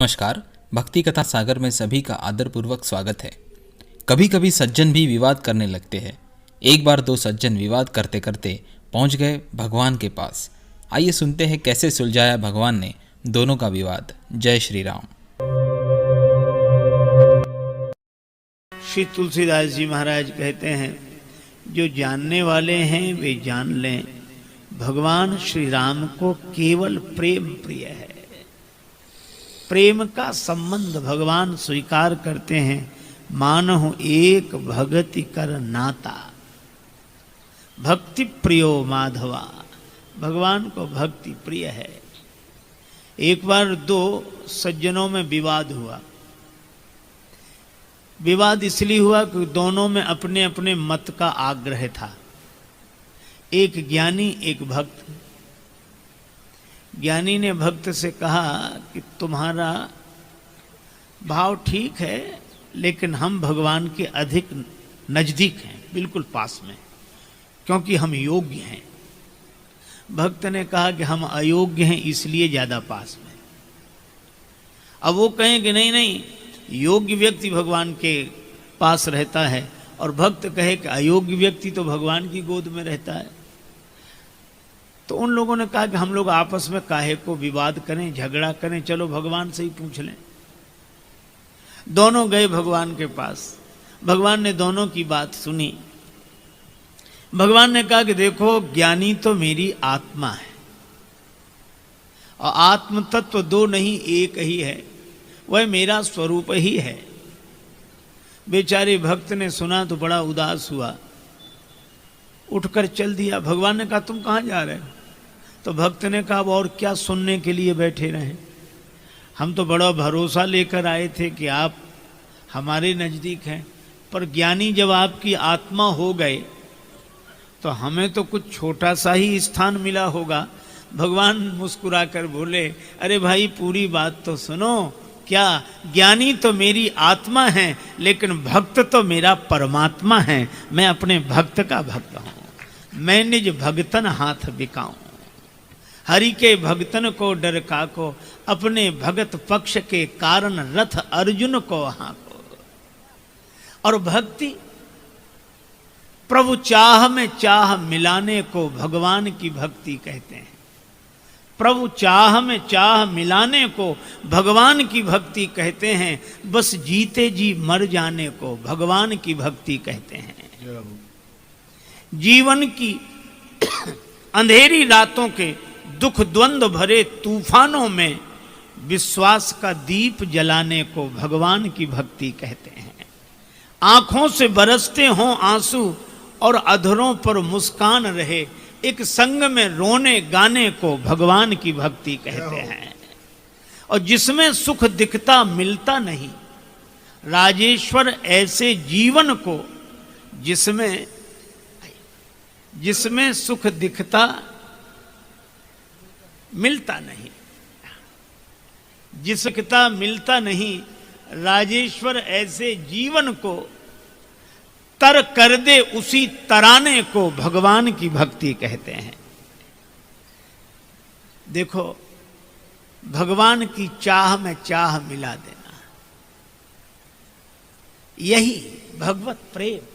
नमस्कार। भक्ति कथा सागर में सभी का आदरपूर्वक स्वागत है। कभी कभी सज्जन भी विवाद करने लगते हैं। एक बार दो सज्जन विवाद करते करते पहुंच गए भगवान के पास। आइए सुनते हैं कैसे सुलझाया भगवान ने दोनों का विवाद। जय श्री राम। श्री तुलसीदास जी महाराज कहते हैं, जो जानने वाले हैं वे जान लें, भगवान श्री राम को केवल प्रेम प्रिय है। प्रेम का संबंध भगवान स्वीकार करते हैं। मानहु एक भगति कर नाता, भक्ति प्रियो माधवा। भगवान को भक्ति प्रिय है। एक बार दो सज्जनों में विवाद हुआ। विवाद इसलिए हुआ कि दोनों में अपने अपने मत का आग्रह था। एक ज्ञानी एक भक्त। ज्ञानी ने भक्त से कहा कि तुम्हारा भाव ठीक है, लेकिन हम भगवान के अधिक नजदीक हैं, बिल्कुल पास में, क्योंकि हम योग्य हैं। भक्त ने कहा कि हम अयोग्य हैं, इसलिए ज्यादा पास में। अब वो कहें कि नहीं नहीं, योग्य व्यक्ति भगवान के पास रहता है, और भक्त कहे कि अयोग्य व्यक्ति तो भगवान की गोद में रहता है। तो उन लोगों ने कहा कि हम लोग आपस में काहे को विवाद करें, झगड़ा करें, चलो भगवान से ही पूछ लें। दोनों गए भगवान के पास। भगवान ने दोनों की बात सुनी। भगवान ने कहा कि देखो, ज्ञानी तो मेरी आत्मा है, और आत्म तत्व दो नहीं एक ही है, वह मेरा स्वरूप ही है। बेचारे भक्त ने सुना तो बड़ा उदास हुआ, उठकर चल दिया। भगवान ने कहा तुम कहाँ जा रहे हो? तो भक्त ने कहा और क्या सुनने के लिए बैठे रहे, हम तो बड़ा भरोसा लेकर आए थे कि आप हमारे नजदीक हैं, पर ज्ञानी जब आपकी आत्मा हो गए तो हमें तो कुछ छोटा सा ही स्थान मिला होगा। भगवान मुस्कुराकर बोले, अरे भाई पूरी बात तो सुनो। क्या? ज्ञानी तो मेरी आत्मा है, लेकिन भक्त तो मेरा परमात्मा है। मैं अपने भक्त का भक्त हूं। मैं निज भगतन हाथ बिकाऊं, हरि के भगतन को डर काको, अपने भगत पक्ष के कारण रथ अर्जुन को हाको। और भक्ति प्रभु चाह में चाह मिलाने को भगवान की भक्ति कहते हैं। प्रभु चाह में चाह मिलाने को भगवान की भक्ति कहते हैं। बस जीते जी मर जाने को भगवान की भक्ति कहते हैं। जीवन की अंधेरी रातों के दुख द्वंद्व भरे तूफानों में विश्वास का दीप जलाने को भगवान की भक्ति कहते हैं। आंखों से बरसते हों आंसू और अधरों पर मुस्कान रहे, एक संग में रोने गाने को भगवान की भक्ति कहते हैं। और जिसमें सुख दिखता मिलता नहीं, राजेश्वर ऐसे जीवन को जिसमें सुख दिखता मिलता नहीं, जिसकता मिलता नहीं, राजेश्वर ऐसे जीवन को तर कर दे उसी तराने को भगवान की भक्ति कहते हैं। देखो, भगवान की चाह में चाह मिला देना, यही भगवत प्रेम।